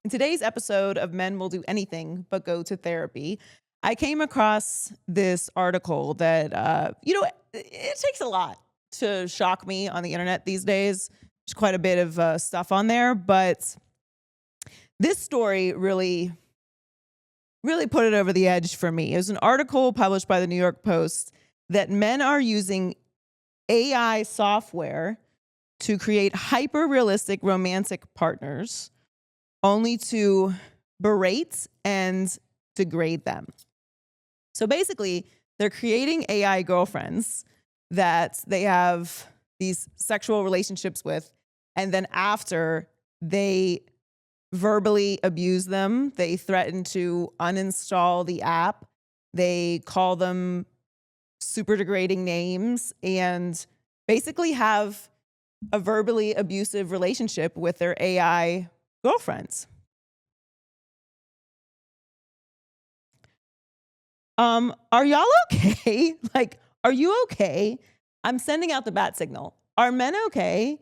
In today's episode of Men Will Do Anything But Go to Therapy, I came across this article that, it takes a lot to shock me on the internet these days. There's quite a bit of stuff on there, but this story really put it over the edge for me. It was an article published by the New York Post that men are using AI software to create hyper-realistic romantic partners only to berate and degrade them. So basically, they're creating AI girlfriends that they have these sexual relationships with, and then after they verbally abuse them, they threaten to uninstall the app, they call them super degrading names, and basically have a verbally abusive relationship with their AI girlfriends. Are y'all okay? Are you okay? I'm sending out the bat signal. Are men okay?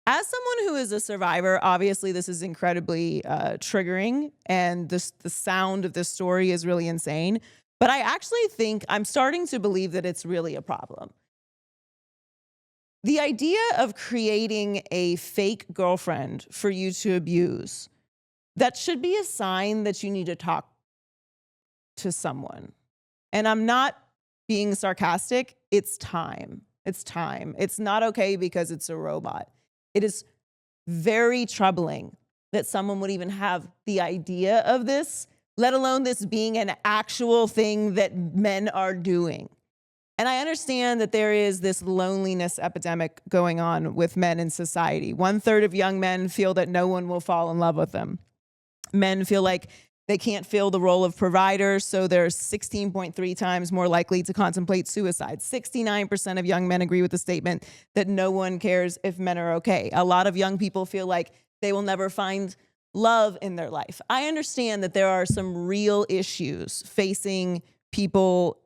As someone who is a survivor, obviously this is incredibly triggering, and the sound of this story is really insane. But I actually think I'm starting to believe that it's really a problem. The idea of creating a fake girlfriend for you to abuse, that should be a sign that you need to talk to someone. And I'm not being sarcastic. It's time. It's time. It's not okay because it's a robot. It is very troubling that someone would even have the idea of this, let alone this being an actual thing that men are doing. And I understand that there is this loneliness epidemic going on with men in society. 1/3 of young men feel that no one will fall in love with them. Men feel like they can't fill the role of provider, so they're 16.3 times more likely to contemplate suicide. 69% of young men agree with the statement that no one cares if men are okay. A lot of young people feel like they will never find love in their life. I understand that there are some real issues facing people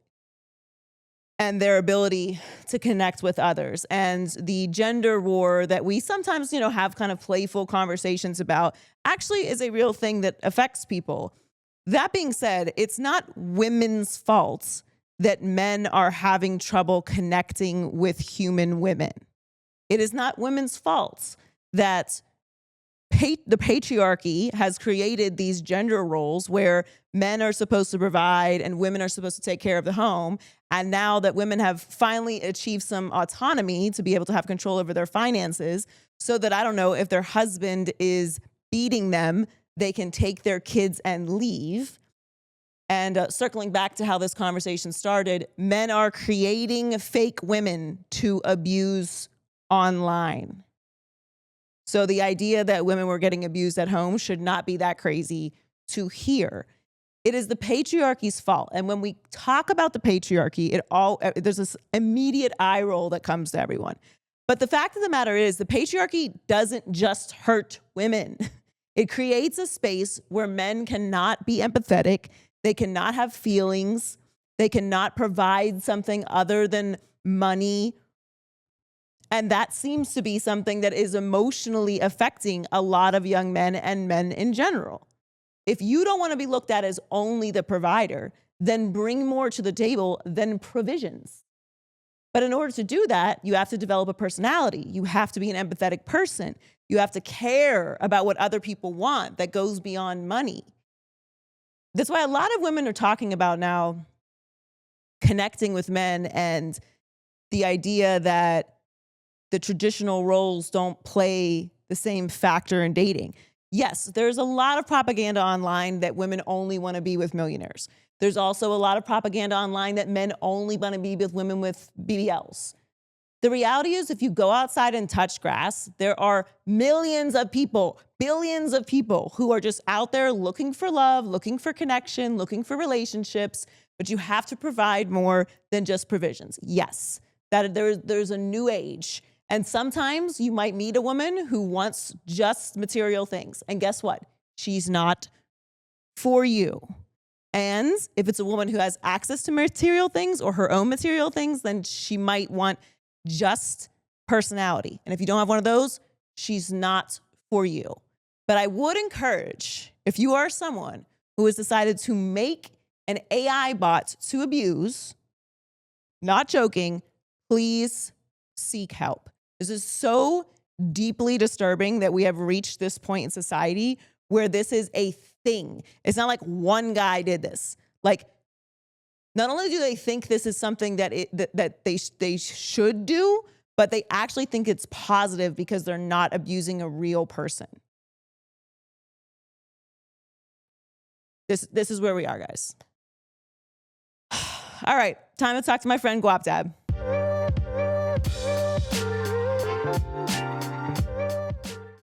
and their ability to connect with others. And the gender war that we sometimes, have kind of playful conversations about actually is a real thing that affects people. That being said, it's not women's fault that men are having trouble connecting with human women. It is not women's fault that the patriarchy has created these gender roles where men are supposed to provide and women are supposed to take care of the home. And now that women have finally achieved some autonomy to be able to have control over their finances, so that, I don't know, if their husband is beating them, they can take their kids and leave. And circling back to how this conversation started, men are creating fake women to abuse online. So the idea that women were getting abused at home should not be that crazy to hear. It is the patriarchy's fault. And when we talk about the patriarchy, there's this immediate eye roll that comes to everyone. But the fact of the matter is the patriarchy doesn't just hurt women. It creates a space where men cannot be empathetic. They cannot have feelings. They cannot provide something other than money. And that seems to be something that is emotionally affecting a lot of young men and men in general. If you don't want to be looked at as only the provider, then bring more to the table than provisions. But in order to do that, you have to develop a personality. You have to be an empathetic person. You have to care about what other people want that goes beyond money. That's why a lot of women are talking about now connecting with men and the idea that the traditional roles don't play the same factor in dating. Yes, there's a lot of propaganda online that women only want to be with millionaires. There's also a lot of propaganda online that men only want to be with women with BBLs. The reality is, if you go outside and touch grass, there are millions of people, billions of people who are just out there looking for love, looking for connection, looking for relationships, but you have to provide more than just provisions. Yes, that there's a new age. And sometimes you might meet a woman who wants just material things. And guess what? She's not for you. And if it's a woman who has access to material things or her own material things, then she might want just personality. And if you don't have one of those, she's not for you. But I would encourage, If you are someone who has decided to make an AI bot to abuse, not joking, please seek help. This is so deeply disturbing that we have reached this point in society where this is a thing. It's not like one guy did this. Like, not only do they think this is something that they should do, but they actually think it's positive because they're not abusing a real person. This is where we are, guys. All right, time to talk to my friend Guap Dab.